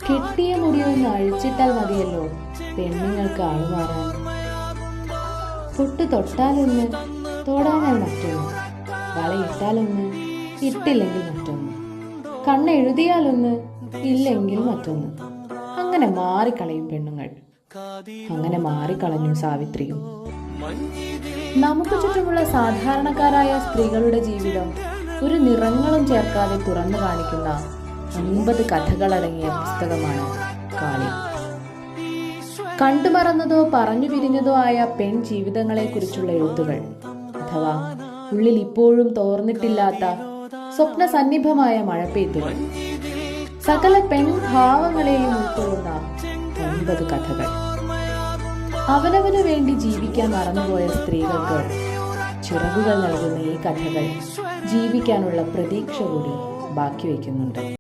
കെട്ടിയ മുടിയൊന്ന് അഴിച്ചിട്ടാൽ മതിയല്ലോ പെണ്ണുങ്ങൾക്ക് ആളുമാറാൻ. പൊട്ട് തൊട്ടാലൊന്ന്, തൊടാനാൽ മറ്റൊന്ന്, വളയിട്ടാലൊന്ന്, ഇട്ടില്ലെങ്കിൽ മറ്റൊന്ന്, കണ്ണെഴുതിയാലൊന്ന്, ഇല്ലെങ്കിൽ മറ്റൊന്ന്. അങ്ങനെ മാറിക്കളയും പെണ്ണുങ്ങൾ. അങ്ങനെ മാറിക്കളഞ്ഞു സാവിത്രിയും. നമുക്ക് ചുറ്റുമുള്ള സാധാരണക്കാരായ സ്ത്രീകളുടെ ജീവിതം ഒരു നിറങ്ങളും ചേർക്കാതെ തുറന്നു കാണിക്കുന്ന 9 കഥകളടങ്ങിയ പുസ്തകമാണ് കാളി. കണ്ടുമറന്നതോ പറഞ്ഞു പിരിഞ്ഞതോ ആയ പെൺ ജീവിതങ്ങളെ കുറിച്ചുള്ള എഴുത്തുകൾ, അഥവാ ഉള്ളിൽ ഇപ്പോഴും തോർന്നിട്ടില്ലാത്ത സ്വപ്ന സന്നിഭമായ മഴപ്പെയ്ത്തുകൾ, സകല പെൺഭാവങ്ങളെയും ഉൾക്കൊള്ളുന്ന 9 കഥകൾ. അവനവന് വേണ്ടി ജീവിക്കാൻ മറന്നുപോയ സ്ത്രീകൾക്ക് ചിറകുകൾ നൽകുന്ന ഈ കഥകൾ ജീവിക്കാനുള്ള പ്രതീക്ഷ കൂടി ബാക്കി വയ്ക്കുന്നുണ്ട്.